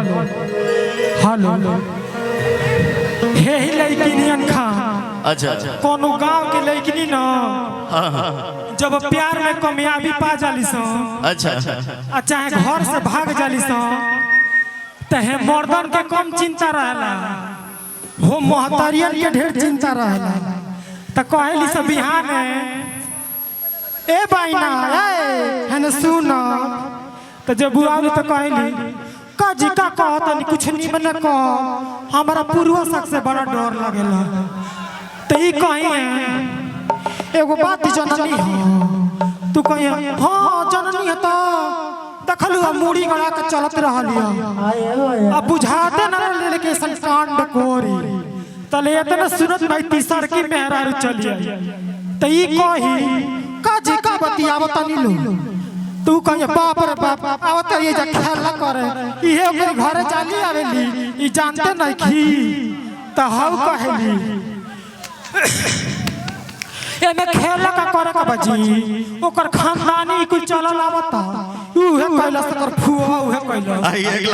Hello हे ही लड़किनियन खा। अच्छा कोनो गांव के लड़किनी न जब प्यार में कामयाबी पा जाली सो अच्छा चाहे घर से भाग जाली सो तहे मर्दन के कम चिंता रहला हो महतारियन के ढेर चिंता रहला त कहली सब बिहान ए बाइना ए हन सुन त जब बुआली त कहली काजी का कहतनी कुछ निमन को हमारा पूर्वज से बड़ा डर लागेला त ई कहीं एगो बात जननी हो तू कहीं हां जननी है तो देखलू मूड़ी गड़ा के चलत रहलियो अब बुझाते न ले के संकांड कोरी तले इतना सुनत भाई तीसर की मेहरा चलिए त ई कही काजी का बतियावत नी लो तू कहीं बाप रे बाप आवत ये जा ख्याल न करे इहे ओकर घरे जाली आवेली ई जानते नहीं खी त हाउ कहली एने खेल का करे का बजी ओकर खानदानी कुल चलल आवता उहे कैला से कर फुआ उहे कैला